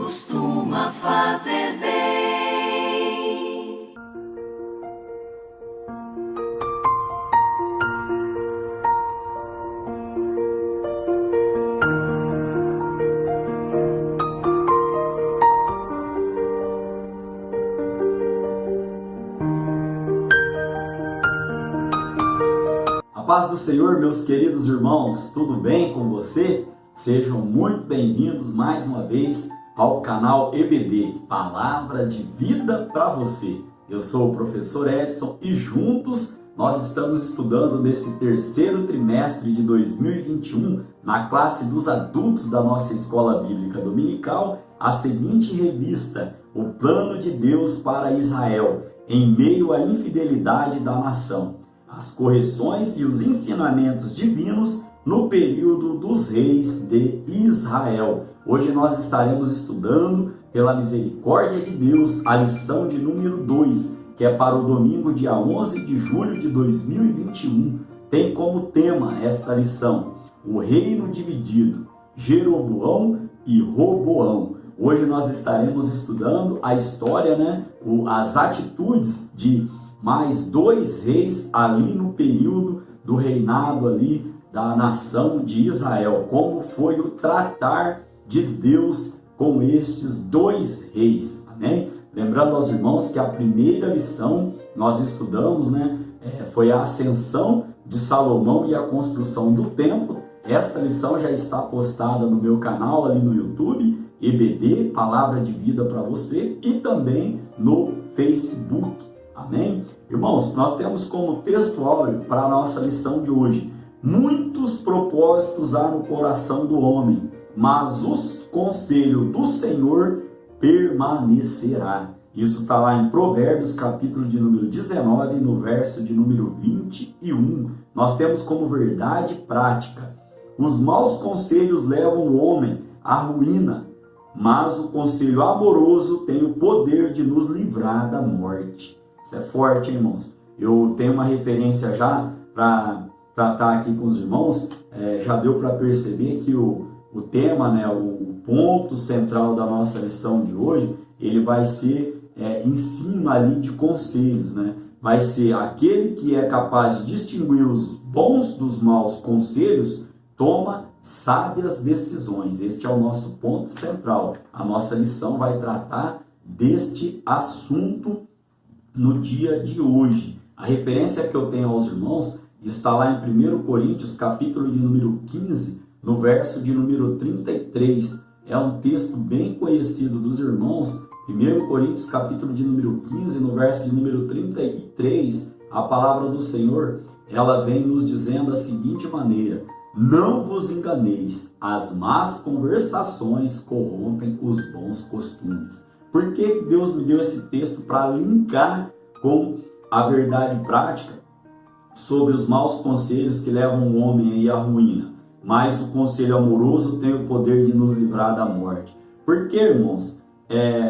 costuma fazer bem. A paz do Senhor, meus queridos irmãos, tudo bem com você? Sejam muito bem-vindos mais uma vez ao canal EBD, Palavra de Vida para você. Eu sou o professor Edson e juntos nós estamos estudando nesse terceiro trimestre de 2021, na classe dos adultos da nossa Escola Bíblica Dominical, a seguinte revista, O Plano de Deus para Israel, em meio à infidelidade da nação. As correções e os ensinamentos divinos no período dos reis de Israel. Hoje nós estaremos estudando, pela misericórdia de Deus, a lição de número 2, que é para o domingo, dia 11 de julho de 2021. Tem como tema esta lição, o reino dividido, Jeroboão e Roboão. Hoje nós estaremos estudando a história, as atitudes de mais dois reis ali no período do reinado ali da nação de Israel, como foi o tratar de Deus com estes dois reis, amém? Lembrando aos irmãos que a primeira lição nós estudamos, foi a ascensão de Salomão e a construção do templo. Esta lição já está postada no meu canal ali no YouTube, EBD, Palavra de Vida para você, e também no Facebook. Amém? Irmãos, nós temos como texto áureo para a nossa lição de hoje: muitos propósitos há no coração do homem, mas o conselho do Senhor permanecerá. Isso está lá em Provérbios, capítulo de número 19, no verso de número 21. Nós temos como verdade prática: os maus conselhos levam o homem à ruína, mas o conselho amoroso tem o poder de nos livrar da morte. Isso é forte, hein, irmãos? Eu tenho uma referência já para tratar aqui com os irmãos. Já deu para perceber que o tema, o ponto central da nossa lição de hoje, ele vai ser em cima ali de conselhos, Vai ser aquele que é capaz de distinguir os bons dos maus conselhos, toma sábias decisões. Este é o nosso ponto central. A nossa lição vai tratar deste assunto no dia de hoje. A referência que eu tenho aos irmãos está lá em 1 Coríntios, capítulo de número 15, no verso de número 33. É um texto bem conhecido dos irmãos. 1 Coríntios, capítulo de número 15, no verso de número 33, a palavra do Senhor, ela vem nos dizendo da seguinte maneira: não vos enganeis, as más conversações corrompem os bons costumes. Por que Deus me deu esse texto? Para linkar com a verdade prática sobre os maus conselhos que levam o homem aí à ruína. Mas o conselho amoroso tem o poder de nos livrar da morte. Porque, irmãos,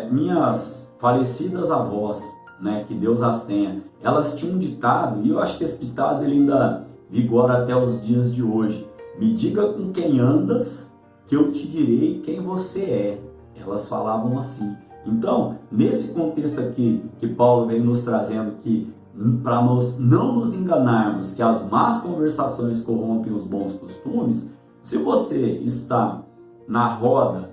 minhas falecidas avós, que Deus as tenha, elas tinham um ditado, e eu acho que esse ditado ele ainda vigora até os dias de hoje: me diga com quem andas, que eu te direi quem você é. Elas falavam assim. Então, nesse contexto aqui que Paulo vem nos trazendo, que para nós não nos enganarmos que as más conversações corrompem os bons costumes, se você está na roda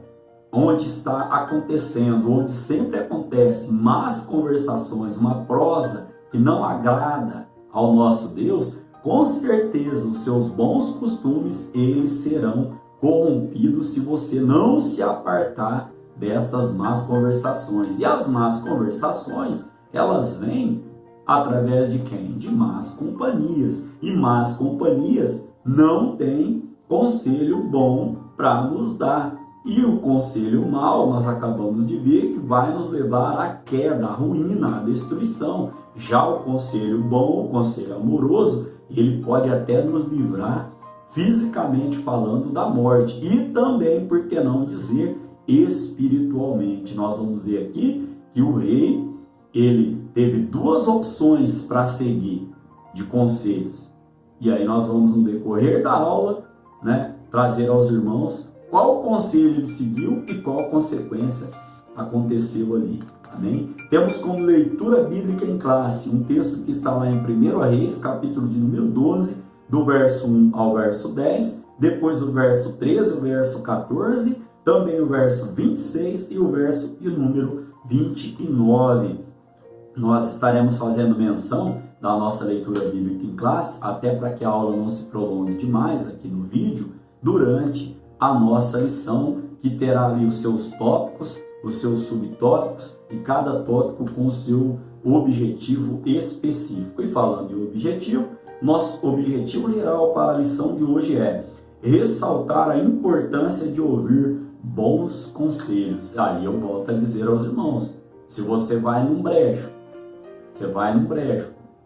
onde está acontecendo, onde sempre acontece más conversações, uma prosa que não agrada ao nosso Deus, com certeza os seus bons costumes eles serão corrompidos se você não se apartar dessas más conversações. E as más conversações, elas vêm através de quem? De más companhias. E más companhias não têm conselho bom para nos dar. E o conselho mau, nós acabamos de ver que vai nos levar à queda, à ruína, à destruição. Já o conselho bom, o conselho amoroso, ele pode até nos livrar, fisicamente falando, da morte. E também, por que não dizer, espiritualmente. Nós vamos ver aqui que o rei, ele teve duas opções para seguir de conselhos. E aí nós vamos, no decorrer da aula, trazer aos irmãos qual conselho ele seguiu e qual consequência aconteceu ali. Amém? Temos como leitura bíblica em classe um texto que está lá em 1 Reis, capítulo de número 12, do verso 1 ao verso 10, depois o verso 13, o verso 14, também o verso 26 e o verso de número 29. Nós estaremos fazendo menção da nossa leitura bíblica em classe, até para que a aula não se prolongue demais aqui no vídeo, durante a nossa lição, que terá ali os seus tópicos, os seus subtópicos, e cada tópico com o seu objetivo específico. E falando em objetivo, nosso objetivo geral para a lição de hoje é ressaltar a importância de ouvir bons conselhos. Aí eu volto a dizer aos irmãos, se você vai num brejo,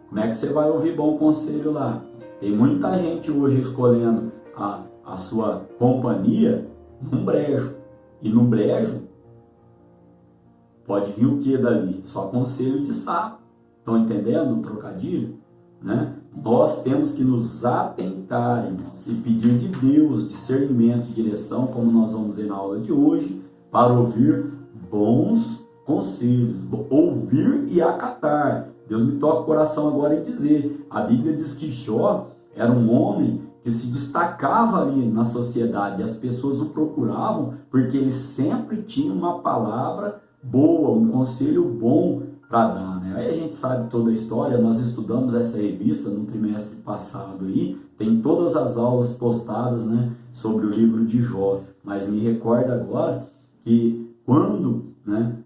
como é que você vai ouvir bom conselho lá? Tem muita gente hoje escolhendo a sua companhia num brejo. E no brejo pode vir o que dali? Só conselho de sapo. Estão entendendo o trocadilho? Né? Nós temos que nos atentar, irmãos, e pedir de Deus discernimento e direção, como nós vamos ver na aula de hoje, para ouvir bons conselhos, ouvir e acatar. Deus me toca o coração agora em dizer, a Bíblia diz que Jó era um homem que se destacava ali na sociedade, e as pessoas o procuravam porque ele sempre tinha uma palavra boa, um conselho bom para dar, né? Aí a gente sabe toda a história, nós estudamos essa revista no trimestre passado aí, tem todas as aulas postadas, né, sobre o livro de Jó, mas me recorda agora que quando, né,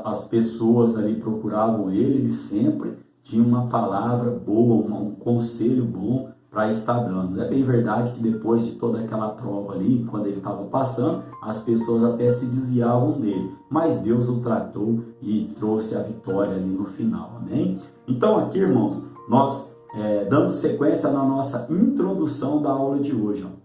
as pessoas ali procuravam ele sempre tinha uma palavra boa, um conselho bom para estar dando. É bem verdade que depois de toda aquela prova ali, quando ele estava passando, as pessoas até se desviavam dele, mas Deus o tratou e trouxe a vitória ali no final, amém? Então aqui, irmãos, nós dando sequência na nossa introdução da aula de hoje, ó.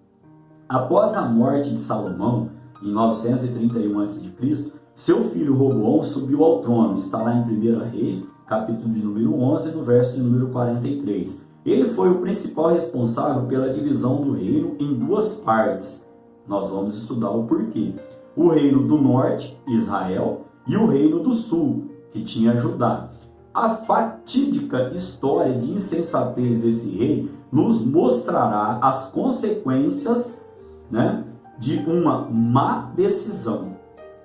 Após a morte de Salomão, em 931 a.C., seu filho Roboão subiu ao trono. Está lá em 1 Reis, capítulo de número 11, no verso de número 43. Ele foi o principal responsável pela divisão do reino em duas partes. Nós vamos estudar o porquê. O reino do norte, Israel, e o reino do sul, que tinha Judá. A fatídica história de insensatez desse rei nos mostrará as consequências, né, de uma má decisão.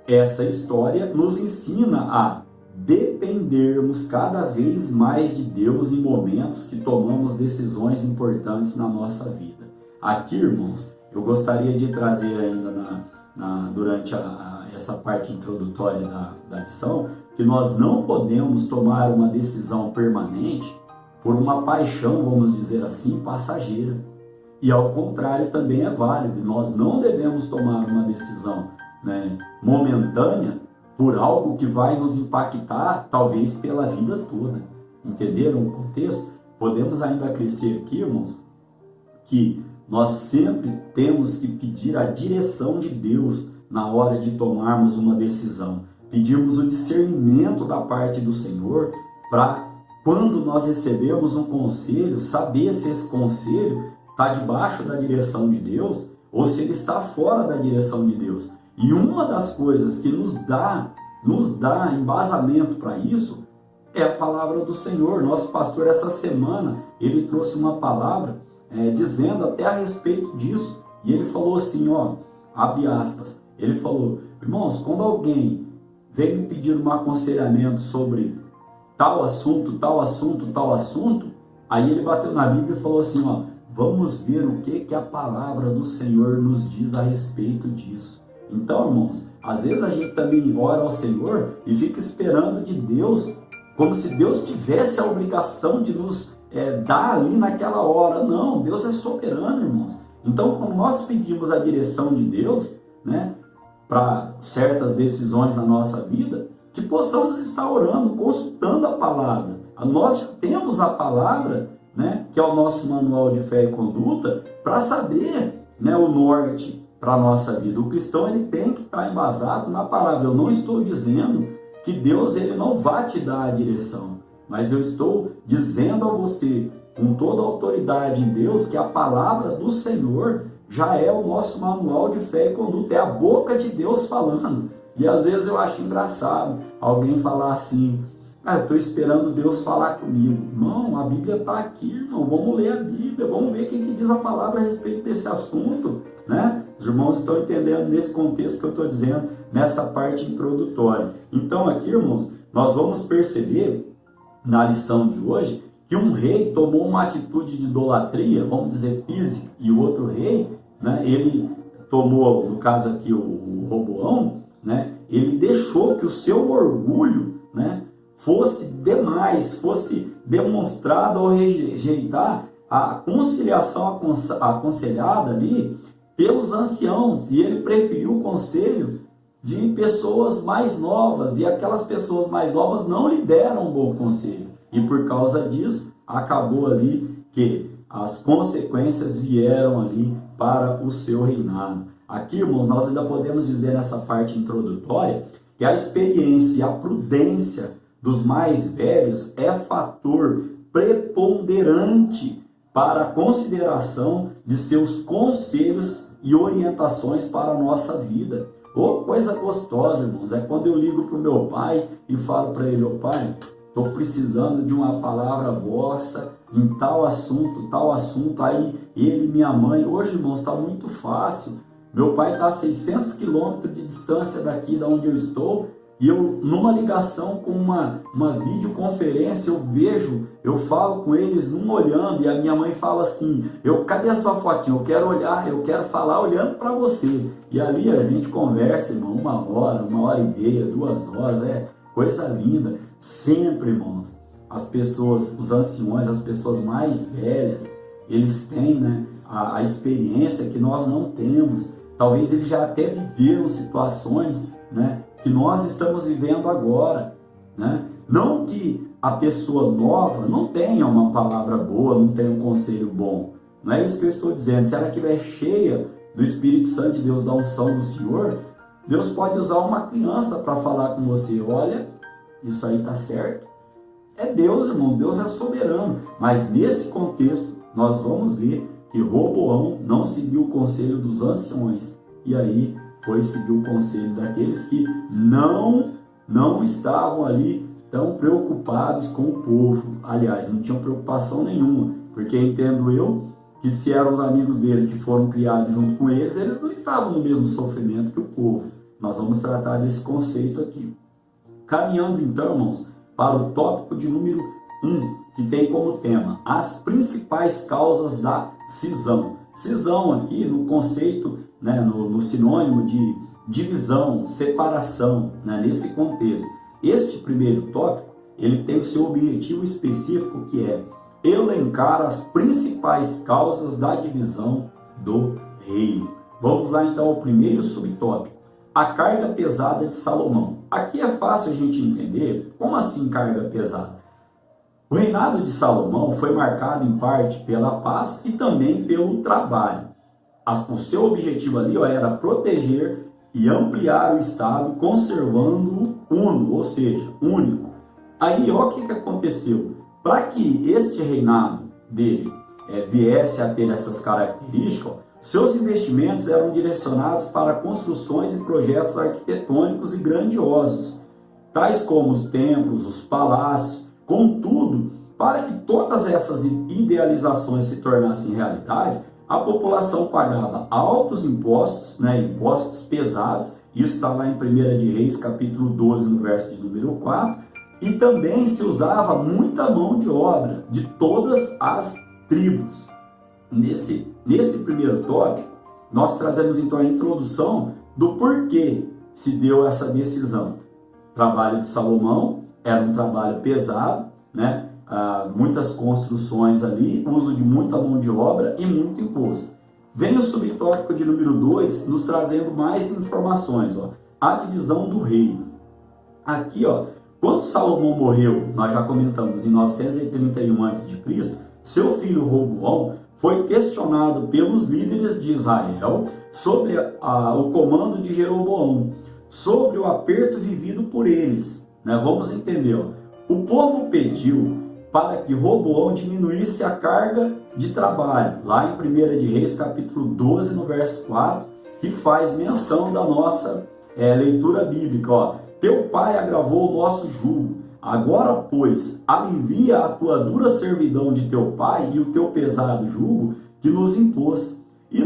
Essa história nos ensina a dependermos cada vez mais de Deus em momentos que tomamos decisões importantes na nossa vida. Aqui, irmãos, eu gostaria de trazer ainda durante essa parte introdutória da lição, que nós não podemos tomar uma decisão permanente por uma paixão, vamos dizer assim, passageira. E ao contrário também é válido. Nós não devemos tomar uma decisão, né, momentânea por algo que vai nos impactar talvez pela vida toda. Entenderam o contexto? Podemos ainda crescer aqui, irmãos, que nós sempre temos que pedir a direção de Deus na hora de tomarmos uma decisão. Pedirmos o discernimento da parte do Senhor para, quando nós recebemos um conselho, saber se esse conselho está debaixo da direção de Deus ou se ele está fora da direção de Deus. E uma das coisas que nos dá embasamento para isso é a palavra do Senhor. Nosso pastor, essa semana, ele trouxe uma palavra dizendo até a respeito disso. E ele falou assim, ó, abre aspas, ele falou, irmãos, quando alguém vem me pedir um aconselhamento sobre tal assunto, aí ele bateu na Bíblia e falou assim, ó, vamos ver o que a palavra do Senhor nos diz a respeito disso. Então, irmãos, às vezes a gente também ora ao Senhor e fica esperando de Deus, como se Deus tivesse a obrigação de nos dar ali naquela hora. Não, Deus é soberano, irmãos. Então, quando nós pedimos a direção de Deus, né, para certas decisões na nossa vida, que possamos estar orando, consultando a palavra. Nós já temos a palavra, né, que é o nosso manual de fé e conduta, para saber, né, o norte para a nossa vida. O cristão, ele tem que estar embasado na palavra. Eu não estou dizendo que Deus, ele não vai te dar a direção, mas eu estou dizendo a você, com toda a autoridade em Deus, que a palavra do Senhor, já é o nosso manual de fé e conduta, é a boca de Deus falando. E às vezes eu acho engraçado alguém falar assim: eu estou esperando Deus falar comigo. Não, a Bíblia está aqui, irmão. Vamos ler a Bíblia, vamos ver o que diz a palavra a respeito desse assunto, né? Os irmãos estão entendendo nesse contexto que eu estou dizendo, nessa parte introdutória. Então aqui, irmãos, nós vamos perceber na lição de hoje que um rei tomou uma atitude de idolatria, vamos dizer física, e o outro rei, né, ele tomou, no caso aqui o Roboão, né, ele deixou que o seu orgulho, né, fosse demais, fosse demonstrado ao rejeitar a conciliação aconselhada ali pelos anciãos, e ele preferiu o conselho de pessoas mais novas, e aquelas pessoas mais novas não lhe deram um bom conselho, e por causa disso acabou ali que as consequências vieram ali para o seu reinado. Aqui, irmãos, nós ainda podemos dizer nessa parte introdutória que a experiência e a prudência dos mais velhos é fator preponderante para a consideração de seus conselhos e orientações para a nossa vida. Oh, coisa gostosa, irmãos, é quando eu ligo para o meu pai e falo para ele: ô pai, estou precisando de uma palavra vossa em tal assunto, aí ele e minha mãe, hoje, irmãos, está muito fácil, meu pai está a 600 quilômetros de distância daqui da onde eu estou, e eu, numa ligação com uma videoconferência, eu falo com eles, um olhando, e a minha mãe fala assim: cadê a sua fotinha? Eu quero olhar, eu quero falar olhando para você. E ali a gente conversa, irmão, 1h30, 2 horas, é coisa linda. Sempre, irmãos, as pessoas, os anciões, as pessoas mais velhas, eles têm, né, a experiência que nós não temos. Talvez eles já até viveram situações, né, que nós estamos vivendo agora, né? Não que a pessoa nova não tenha uma palavra boa, não tenha um conselho bom. Não é isso que eu estou dizendo. Se ela estiver cheia do Espírito Santo de Deus, da unção do Senhor, Deus pode usar uma criança para falar com você: olha, isso aí está certo. É Deus, irmãos, Deus é soberano. Mas nesse contexto, nós vamos ver que Roboão não seguiu o conselho dos anciões. E aí foi seguir o conselho daqueles que não estavam ali tão preocupados com o povo. Aliás, não tinham preocupação nenhuma, porque entendo eu que se eram os amigos dele que foram criados junto com eles, eles não estavam no mesmo sofrimento que o povo. Nós vamos tratar desse conceito aqui. Caminhando então, irmãos, para o tópico de número 1, que tem como tema as principais causas da cisão. Cisão aqui no conceito, né, no sinônimo de divisão, separação, né, nesse contexto. Este primeiro tópico, ele tem o seu objetivo específico, que é elencar as principais causas da divisão do reino. Vamos lá então ao primeiro subtópico: a carga pesada de Salomão. Aqui é fácil a gente entender. Como assim carga pesada? O reinado de Salomão foi marcado em parte pela paz e também pelo trabalho. O seu objetivo ali era proteger e ampliar o Estado, conservando-o uno, ou seja, único. Aí, olha o que aconteceu. Para que este reinado dele viesse a ter essas características, seus investimentos eram direcionados para construções e projetos arquitetônicos e grandiosos, tais como os templos, os palácios. Contudo, para que todas essas idealizações se tornassem realidade, a população pagava altos impostos, né, impostos pesados. Isso está lá em 1 de Reis, capítulo 12, no verso de número 4. E também se usava muita mão de obra de todas as tribos. Nesse primeiro tópico, nós trazemos então a introdução do porquê se deu essa decisão. O trabalho de Salomão era um trabalho pesado, né? Muitas construções ali, uso de muita mão de obra e muito imposto. Vem o subtópico de número 2, nos trazendo mais informações, ó. A divisão do reino. Aqui, ó, quando Salomão morreu, nós já comentamos, em 931 a.C., seu filho Roboão foi questionado pelos líderes de Israel sobre o comando de Jeroboão, sobre o aperto vivido por eles, né? Vamos entender, ó. O povo pediu para que Roboão diminuísse a carga de trabalho, lá em 1 de Reis, capítulo 12, no verso 4, que faz menção da nossa leitura bíblica. Ó, teu pai agravou o nosso jugo, agora, pois, alivia a tua dura servidão de teu pai e o teu pesado jugo que nos impôs, e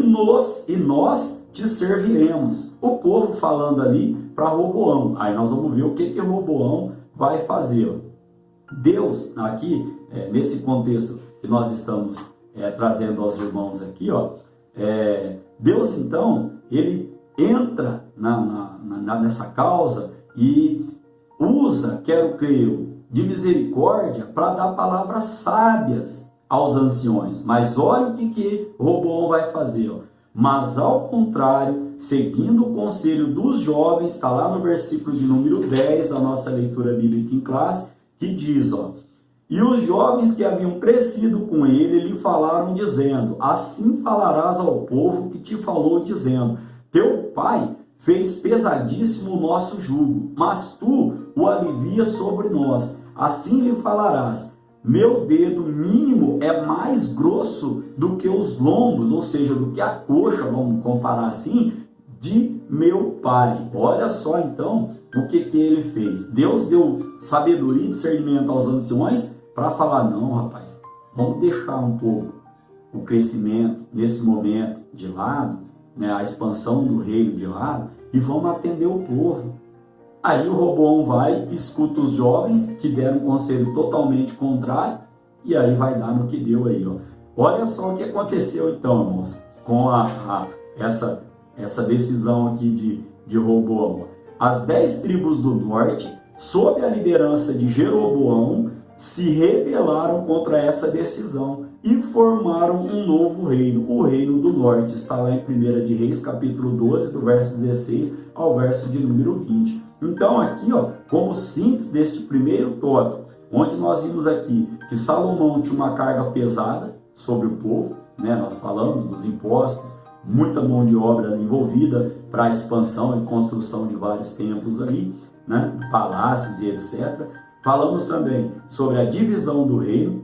nós te serviremos. O povo falando ali para Roboão. Aí nós vamos ver o que Roboão vai fazer. Ó. Deus, aqui, nesse contexto que nós estamos trazendo aos irmãos aqui, ó, Deus, então, ele entra nessa causa e usa, quero crer, de misericórdia para dar palavras sábias aos anciões. Mas olha o que Roboão vai fazer. Ó. Mas ao contrário, seguindo o conselho dos jovens, está lá no versículo de número 10 da nossa leitura bíblica em classe, que diz, ó, e os jovens que haviam crescido com ele lhe falaram dizendo, assim falarás ao povo que te falou dizendo, teu pai fez pesadíssimo o nosso jugo, mas tu o alivias sobre nós. Assim lhe falarás, meu dedo mínimo é mais grosso do que os lombos, ou seja, do que a coxa, vamos comparar assim, de meu pai. Olha só então o que ele fez. Deus deu sabedoria e discernimento aos anciões para falar, não rapaz, vamos deixar um pouco o crescimento nesse momento de lado, né, a expansão do reino de lado, e vamos atender o povo. Aí o Roboão vai, escuta os jovens que deram um conselho totalmente contrário, e aí vai dar no que deu aí. Ó. Olha só o que aconteceu então, irmãos, com essa decisão aqui de Roboão. As 10 tribos do norte, sob a liderança de Jeroboão, se rebelaram contra essa decisão e formaram um novo reino, o reino do norte. Está lá em 1 de Reis, capítulo 12, do verso 16 ao verso de número 20. Então aqui, ó, como síntese deste primeiro tópico, onde nós vimos aqui que Salomão tinha uma carga pesada sobre o povo, né? Nós falamos dos impostos, muita mão de obra envolvida para a expansão e construção de vários templos ali, né? Palácios e etc. Falamos também sobre a divisão do reino.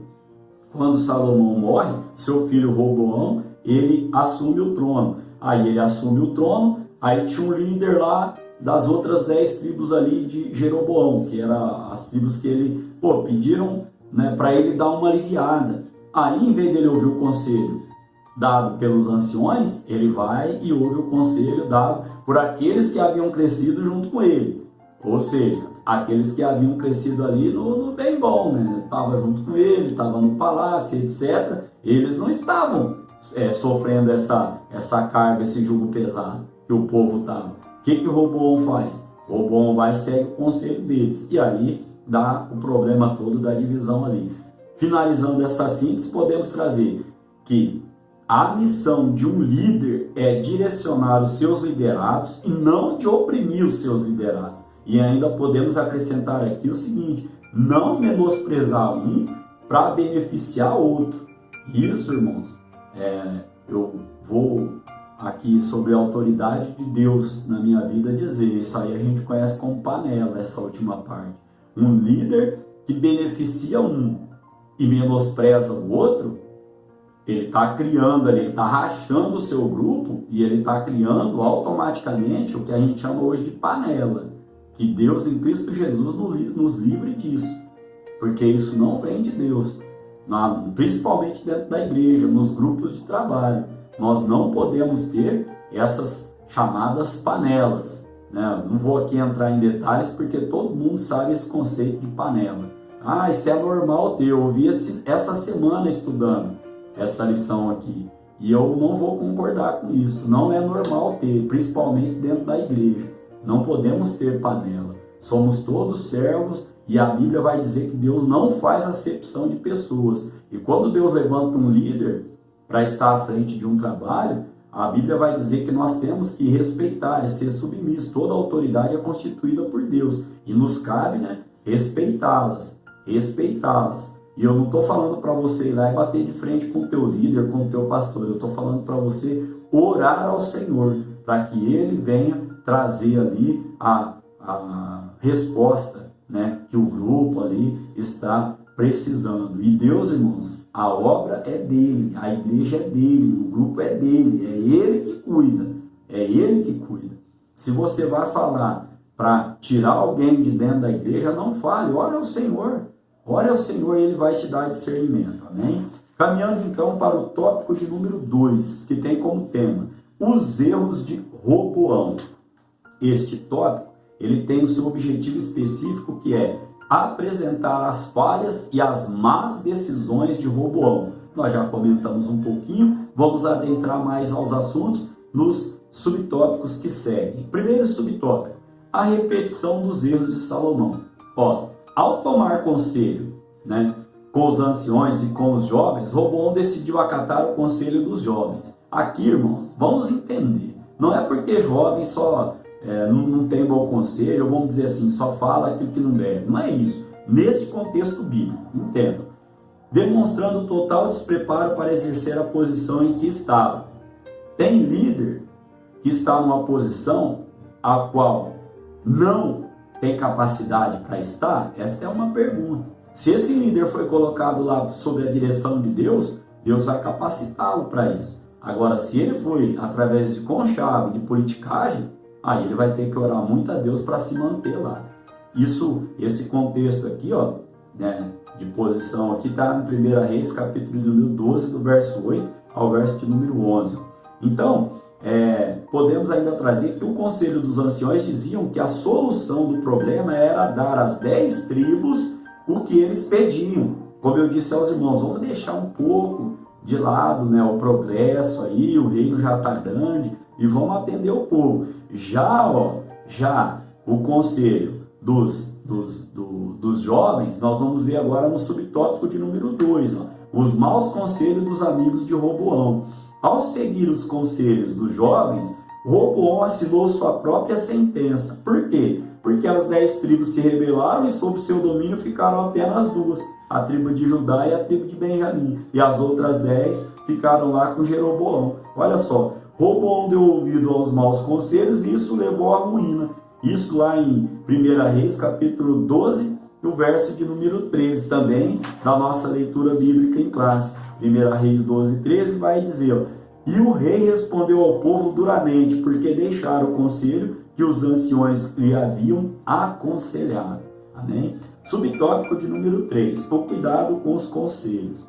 Quando Salomão morre, seu filho Roboão, ele assume o trono. Aí ele assume o trono, aí tinha um líder lá das outras 10 tribos ali de Jeroboão, que eram as tribos que ele, pediram, né, para ele dar uma aliviada. Aí, em vez dele ouvir o conselho dado pelos anciões, ele vai e ouve o conselho dado por aqueles que haviam crescido junto com ele. Ou seja, aqueles que haviam crescido ali no bem bom, né? Estava junto com ele, estava no palácio, etc. Eles não estavam sofrendo essa carga, esse jugo pesado que o povo estava. O que Roboão faz? Roboão vai e segue o conselho deles. E aí dá o problema todo da divisão ali. Finalizando essa síntese, podemos trazer que a missão de um líder é direcionar os seus liderados e não de oprimir os seus liderados. E ainda podemos acrescentar aqui o seguinte, não menosprezar um para beneficiar outro. Isso, irmãos, eu vou aqui sobre a autoridade de Deus na minha vida dizer, isso aí a gente conhece como panela, essa última parte. Um líder que beneficia um e menospreza o outro, ele está criando ali, ele está rachando o seu grupo e ele está criando automaticamente o que a gente chama hoje de panela. Que Deus em Cristo Jesus nos livre disso, porque isso não vem de Deus, principalmente dentro da igreja, nos grupos de trabalho. Nós não podemos ter essas chamadas panelas, né? Não vou aqui entrar em detalhes porque todo mundo sabe esse conceito de panela. Isso é normal ter, eu ouvi essa semana estudando essa lição aqui, e eu não vou concordar com isso. Não é normal ter, principalmente dentro da igreja. Não podemos ter panela. Somos todos servos e a Bíblia vai dizer que Deus não faz acepção de pessoas. E quando Deus levanta um líder para estar à frente de um trabalho, a Bíblia vai dizer que nós temos que respeitar e ser submissos. Toda autoridade é constituída por Deus e nos cabe, né, respeitá-las. E eu não estou falando para você ir lá e bater de frente com o teu líder, com o teu pastor. Eu estou falando para você orar ao Senhor, para que Ele venha trazer ali a resposta, né, que o grupo ali está precisando. E Deus, irmãos, a obra é dele, a igreja é dele, o grupo é dele, é ele que cuida, é ele que cuida. Se você vai falar para tirar alguém de dentro da igreja, não fale, ore ao Senhor e ele vai te dar discernimento, amém? Caminhando então para o tópico de número 2, que tem como tema os erros de Roboão. Este tópico, ele tem o seu objetivo específico, que é apresentar as falhas e as más decisões de Roboão. Nós já comentamos um pouquinho, vamos adentrar mais aos assuntos nos subtópicos que seguem. Primeiro subtópico, a repetição dos erros de Salomão. Ao tomar conselho, com os anciões e com os jovens, Roboão decidiu acatar o conselho dos jovens. Aqui, irmãos, vamos entender, não é porque jovem só não tem bom conselho, ou vamos dizer assim, só fala aquilo que não deve. Não é isso. Neste contexto bíblico, entendo. Demonstrando total despreparo para exercer a posição em que estava. Tem líder que está numa posição a qual não tem capacidade para estar? Esta é uma pergunta. Se esse líder foi colocado lá sob a direção de Deus, Deus vai capacitá-lo para isso. Agora, se ele foi através de conchave, de politicagem, aí ele vai ter que orar muito a Deus para se manter lá. Esse contexto aqui, de posição aqui, está no 1 Reis, capítulo de número 12, do verso 8 ao verso de número 11. Então, podemos ainda trazer que o conselho dos anciões diziam que a solução do problema era dar às 10 tribos o que eles pediam. Como eu disse aos irmãos, vamos deixar um pouco de lado o progresso aí, o reino já está grande, e vamos atender o povo. Já o conselho dos jovens, nós vamos ver agora no subtópico de número 2, os maus conselhos dos amigos de Roboão. Ao seguir os conselhos dos jovens, Roboão assinou sua própria sentença. Por quê? Porque as 10 tribos se rebelaram e sob seu domínio ficaram apenas 2, a tribo de Judá e a tribo de Benjamim. E as outras 10 ficaram lá com Jeroboão. Olha só, Roboão deu ouvido aos maus conselhos e isso levou à ruína. Isso lá em 1 Reis, capítulo 12, no verso de número 13, também da nossa leitura bíblica em classe. 1 Reis 12, 13 vai dizer: e o rei respondeu ao povo duramente, porque deixaram o conselho que os anciões lhe haviam aconselhado. Amém? Subtópico de número 3, o cuidado com os conselhos.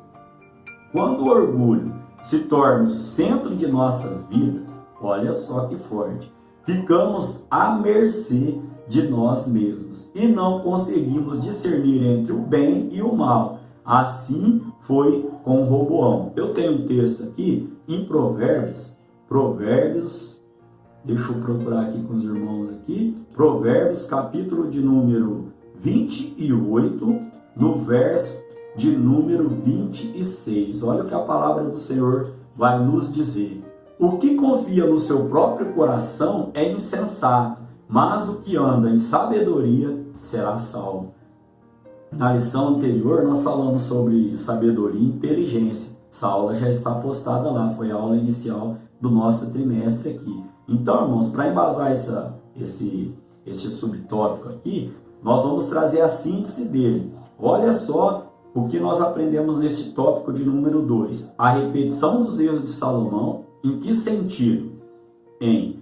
Quando o orgulho se torna o centro de nossas vidas, olha só que forte, ficamos à mercê de nós mesmos e não conseguimos discernir entre o bem e o mal. Assim foi com Roboão. Eu tenho um texto aqui em Provérbios, deixa eu procurar aqui com os irmãos aqui, Provérbios, capítulo de número 28, no verso de número 26. Olha o que a palavra do Senhor vai nos dizer. O que confia no seu próprio coração é insensato, mas o que anda em sabedoria será salvo. Na lição anterior nós falamos sobre sabedoria e inteligência. Essa aula já está postada lá, foi a aula inicial do nosso trimestre aqui. Então, irmãos, para embasar este subtópico aqui, nós vamos trazer a síntese dele. Olha só o que nós aprendemos neste tópico de número 2. A repetição dos erros de Salomão. Em que sentido? Em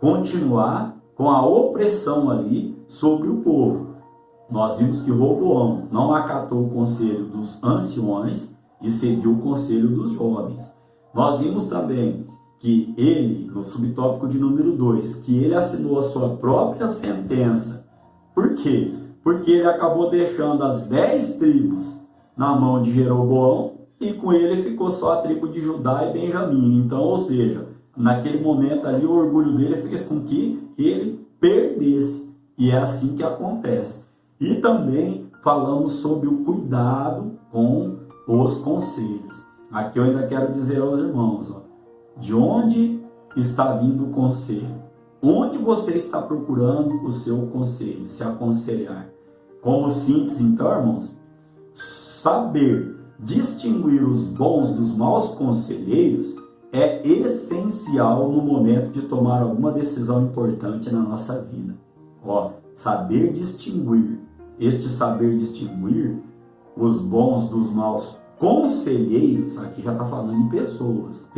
continuar com a opressão ali sobre o povo. Nós vimos que Roboão não acatou o conselho dos anciões e seguiu o conselho dos jovens. Nós vimos também que ele, no subtópico de número 2, que ele assinou a sua própria sentença. Por quê? Porque ele acabou deixando as 10 tribos na mão de Jeroboão e com ele ficou só a tribo de Judá e Benjamim. Então, ou seja, naquele momento ali o orgulho dele fez com que ele perdesse. E é assim que acontece. E também falamos sobre o cuidado com os conselhos. Aqui eu ainda quero dizer aos irmãos, de onde está vindo o conselho? Onde você está procurando o seu conselho, se aconselhar? Como síntese, então, irmãos, saber distinguir os bons dos maus conselheiros é essencial no momento de tomar alguma decisão importante na nossa vida. Saber distinguir. Este saber distinguir os bons dos maus conselheiros, aqui já está falando em pessoas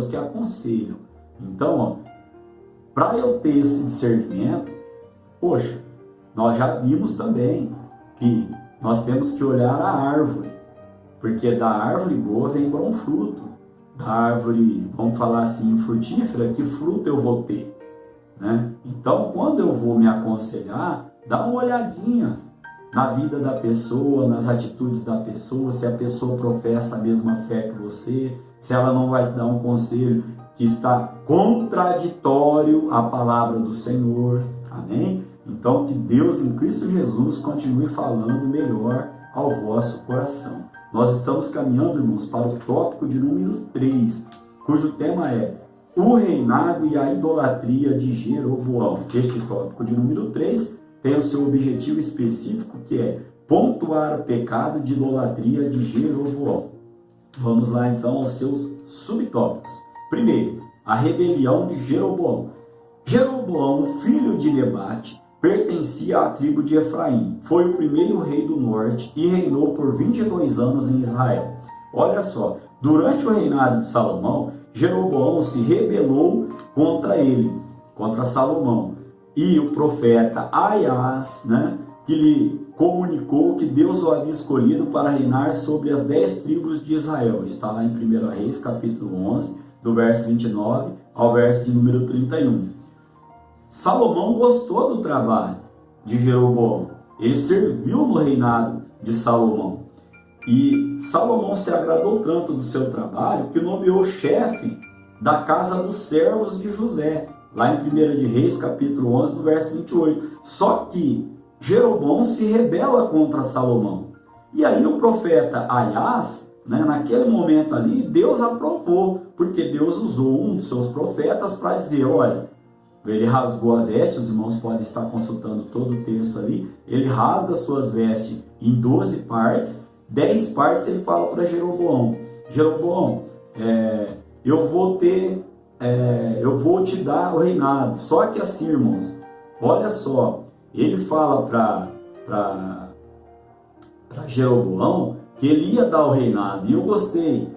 que aconselham. Então, para eu ter esse discernimento, poxa, nós já vimos também que nós temos que olhar a árvore, porque da árvore boa vem bom fruto, da árvore, vamos falar assim, frutífera, que fruto eu vou ter, né? Então, quando eu vou me aconselhar, dá uma olhadinha na vida da pessoa, nas atitudes da pessoa, se a pessoa professa a mesma fé que você, se ela não vai dar um conselho que está contraditório à palavra do Senhor, amém? Então, que Deus em Cristo Jesus continue falando melhor ao vosso coração. Nós estamos caminhando, irmãos, para o tópico de número 3, cujo tema é o reinado e a idolatria de Jeroboão. Este tópico de número 3 tem o seu objetivo específico, que é pontuar o pecado de idolatria de Jeroboão. Vamos lá então aos seus subtópicos. Primeiro, a rebelião de Jeroboão. Jeroboão, filho de Nebate, pertencia à tribo de Efraim. Foi o primeiro rei do norte e reinou por 22 anos em Israel. Olha só, durante o reinado de Salomão, Jeroboão se rebelou contra ele, contra Salomão. E o profeta Aias, que lhe comunicou que Deus o havia escolhido para reinar sobre as 10 tribos de Israel. Está lá em 1 Reis, capítulo 11, do verso 29 ao verso de número 31. Salomão gostou do trabalho de Jeroboão. Ele serviu no reinado de Salomão. E Salomão se agradou tanto do seu trabalho que nomeou chefe da casa dos servos de José, lá em 1 de Reis, capítulo 11, do verso 28. Só que Jeroboão se rebela contra Salomão. E aí o profeta Aias, naquele momento ali, Deus aprovou, porque Deus usou um dos seus profetas para dizer, olha, ele rasgou a veste, os irmãos podem estar consultando todo o texto ali, ele rasga suas vestes em 12 partes, 10 partes ele fala para Jeroboão, Jeroboão, eu vou te dar o reinado. Só que assim, irmãos, olha só, ele fala para Jeroboão que ele ia dar o reinado. E eu gostei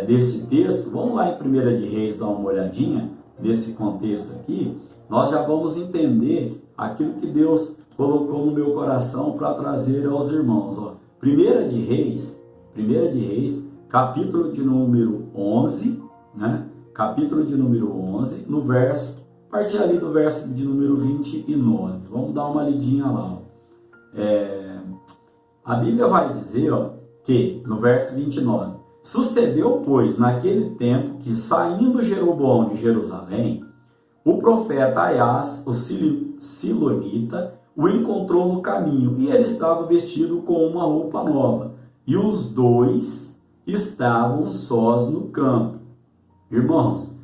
desse texto. Vamos lá em 1 de Reis dar uma olhadinha nesse contexto aqui. Nós já vamos entender aquilo que Deus colocou no meu coração para trazer aos irmãos. 1 de Reis, capítulo de número 11, capítulo de número 11, no verso, a partir ali do verso de número 29. Vamos dar uma lidinha lá. A Bíblia vai dizer que, no verso 29, sucedeu, pois, naquele tempo que, saindo Jeroboão de Jerusalém, o profeta Aias, o silonita, o encontrou no caminho, e ele estava vestido com uma roupa nova, e os dois estavam sós no campo. Irmãos,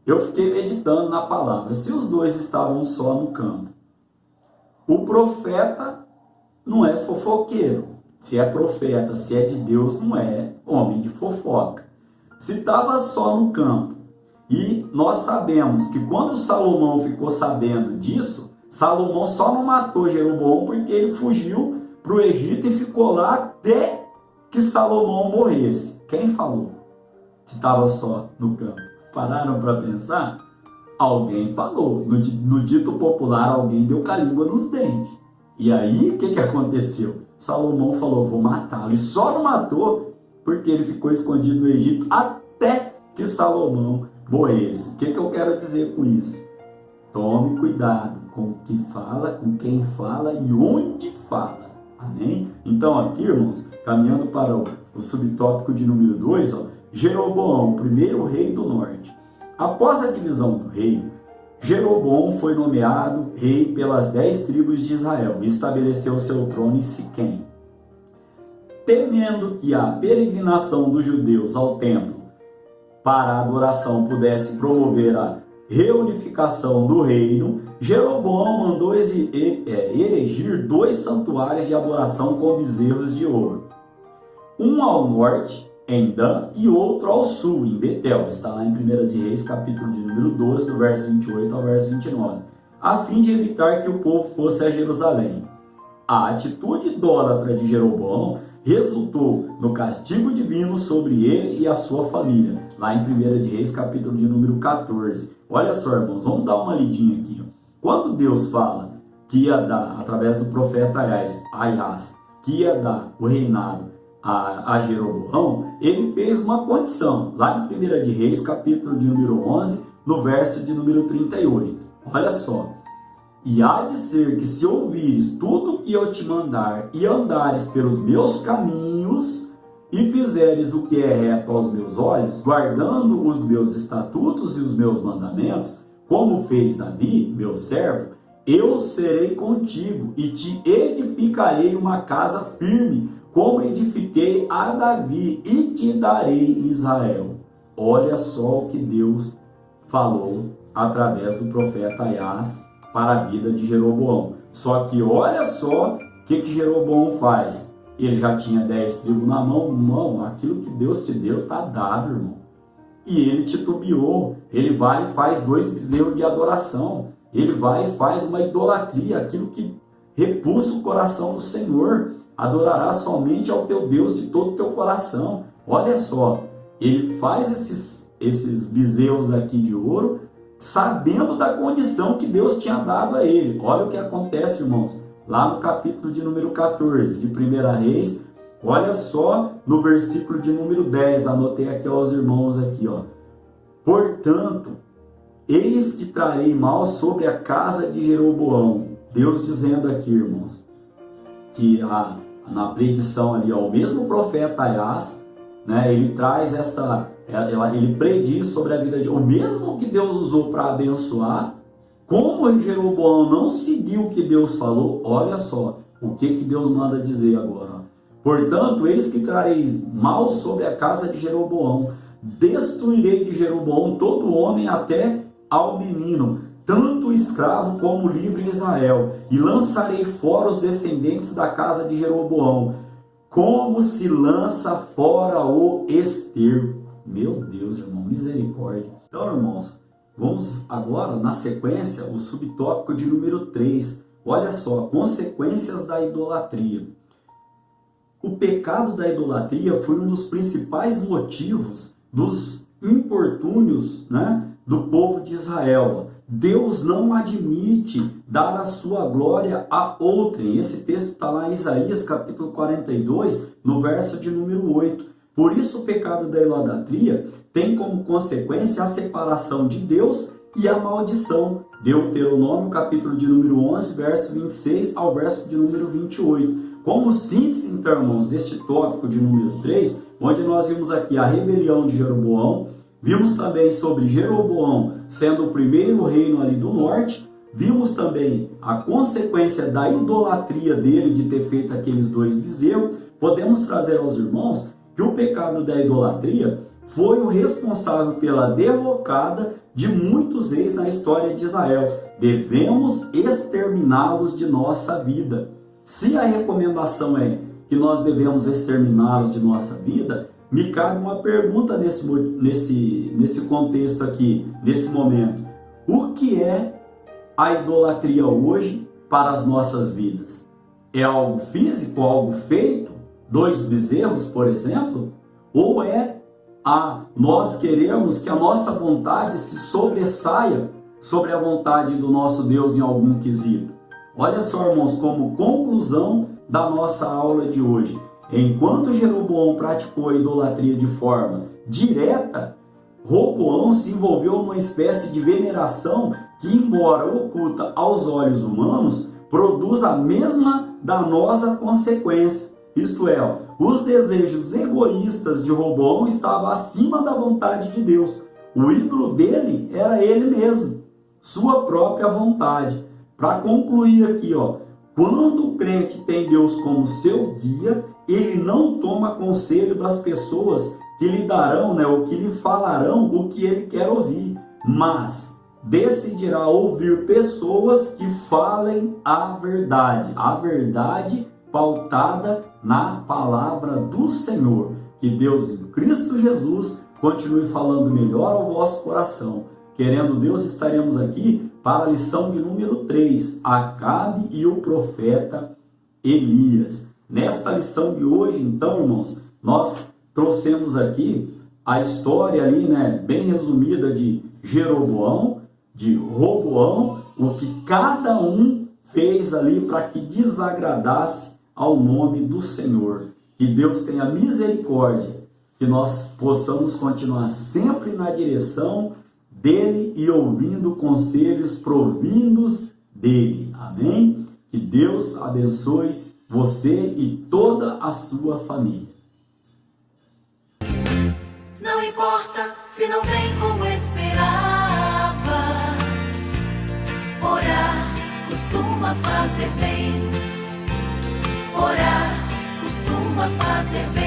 eu fiquei meditando na palavra. Se os dois estavam só no campo, o profeta não é fofoqueiro. Se é profeta, se é de Deus, não é homem de fofoca. Se estava só no campo, e nós sabemos que quando Salomão ficou sabendo disso, Salomão só não matou Jeroboão porque ele fugiu para o Egito e ficou lá até que Salomão morresse. Quem falou? Se estava só no campo. Pararam para pensar? Alguém falou. No dito popular, alguém deu com a língua nos dentes. E aí, o que aconteceu? Salomão falou, vou matá-lo. E só não matou porque ele ficou escondido no Egito até que Salomão morresse. O que eu quero dizer com isso? Tome cuidado com o que fala, com quem fala e onde fala. Amém? Então aqui, irmãos, caminhando para o subtópico de número 2, Jeroboão, o primeiro rei do norte. Após a divisão do reino, Jeroboão foi nomeado rei pelas 10 tribos de Israel e estabeleceu seu trono em Siquém. Temendo que a peregrinação dos judeus ao templo para a adoração pudesse promover a reunificação do reino, Jeroboão mandou erigir 2 santuários de adoração com bezerros de ouro. Um ao norte, em Dan, e outro ao sul, em Betel. Está lá em 1 de Reis, capítulo de número 12, do verso 28 ao verso 29. A fim de evitar que o povo fosse a Jerusalém. A atitude idólatra de Jeroboão resultou no castigo divino sobre ele e a sua família, lá em 1 de Reis, capítulo de número 14. Olha só, irmãos, vamos dar uma lidinha aqui. Quando Deus fala que ia dar, através do profeta Aias, que ia dar o reinado a Jeroboão, ele fez uma condição, lá em 1 de Reis, capítulo de número 11, no verso de número 38. Olha só. E há de ser que se ouvires tudo o que eu te mandar e andares pelos meus caminhos e fizeres o que é reto aos meus olhos, guardando os meus estatutos e os meus mandamentos, como fez Davi, meu servo, eu serei contigo e te edificarei uma casa firme, como edifiquei a Davi, e te darei Israel. Olha só o que Deus falou através do profeta Aias para a vida de Jeroboão. Só que olha só o que Jeroboão faz. Ele já tinha 10 tribos na mão. Irmão, aquilo que Deus te deu está dado, irmão. E ele titubeou. Ele vai e faz 2 bezerros de adoração. Ele vai e faz uma idolatria, aquilo que repulsa o coração do Senhor. Adorarás somente ao teu Deus de todo o teu coração. Olha só, ele faz esses bezerros aqui de ouro, sabendo da condição que Deus tinha dado a ele. Olha o que acontece, irmãos, lá no capítulo de número 14 de 1 Reis. Olha só no versículo de número 10, anotei aqui aos irmãos aqui, ó. Portanto, eis que trarei mal sobre a casa de Jeroboão. Deus dizendo aqui, irmãos, que na predição ali, ó, o mesmo profeta Aias, né, ele traz ele prediz sobre a vida de... O mesmo que Deus usou para abençoar, como Jeroboão não seguiu o que Deus falou, olha só o que Deus manda dizer agora. Ó. Portanto, eis que trareis mal sobre a casa de Jeroboão, destruirei de Jeroboão todo homem até ao menino, tanto escravo como livre em Israel, e lançarei fora os descendentes da casa de Jeroboão, como se lança fora o esterco. Meu Deus, irmão, misericórdia. Então, irmãos, vamos agora, na sequência, o subtópico de número 3. Olha só, consequências da idolatria. O pecado da idolatria foi um dos principais motivos dos importúnios, né, do povo de Israel. Deus não admite dar a sua glória a outrem. Esse texto está lá em Isaías, capítulo 42, no verso de número 8. Por isso o pecado da idolatria tem como consequência a separação de Deus e a maldição. Deuteronômio, capítulo de número 11, verso 26 ao verso de número 28. Como síntese, então, irmãos, deste tópico de número 3, onde nós vimos aqui a rebelião de Jeroboão, vimos também sobre Jeroboão sendo o primeiro reino ali do norte, vimos também a consequência da idolatria dele de ter feito aqueles 2 bezerros. Podemos trazer aos irmãos que o pecado da idolatria foi o responsável pela derrocada de muitos reis na história de Israel. Devemos exterminá-los de nossa vida. Se a recomendação é que nós devemos exterminá-los de nossa vida, me cabe uma pergunta nesse contexto aqui, nesse momento. O que é a idolatria hoje para as nossas vidas? É algo físico, algo feito? 2 bezerros, por exemplo? Ou nós queremos que a nossa vontade se sobressaia sobre a vontade do nosso Deus em algum quesito? Olha só, irmãos, como conclusão da nossa aula de hoje. Enquanto Jeroboão praticou a idolatria de forma direta, Roboão se envolveu numa espécie de veneração que, embora oculta aos olhos humanos, produz a mesma danosa consequência. Isto é, os desejos egoístas de Roboão estavam acima da vontade de Deus. O ídolo dele era ele mesmo, sua própria vontade. Para concluir aqui, ó, quando o crente tem Deus como seu guia, ele não toma conselho das pessoas que lhe darão, né, ou que lhe falarão o que ele quer ouvir, mas decidirá ouvir pessoas que falem a verdade pautada na palavra do Senhor. Que Deus em Cristo Jesus continue falando melhor ao vosso coração. Querendo Deus, estaremos aqui para a lição de número 3, Acabe e o profeta Elias. Nesta lição de hoje, então, irmãos, nós trouxemos aqui a história ali, né, bem resumida de Jeroboão, de Roboão, o que cada um fez ali para que desagradasse ao nome do Senhor. Que Deus tenha misericórdia, que nós possamos continuar sempre na direção dele e ouvindo conselhos provindos dele. Amém? Que Deus abençoe você e toda a sua família. Não importa se não vem como esperava, orar costuma fazer bem, orar costuma fazer bem.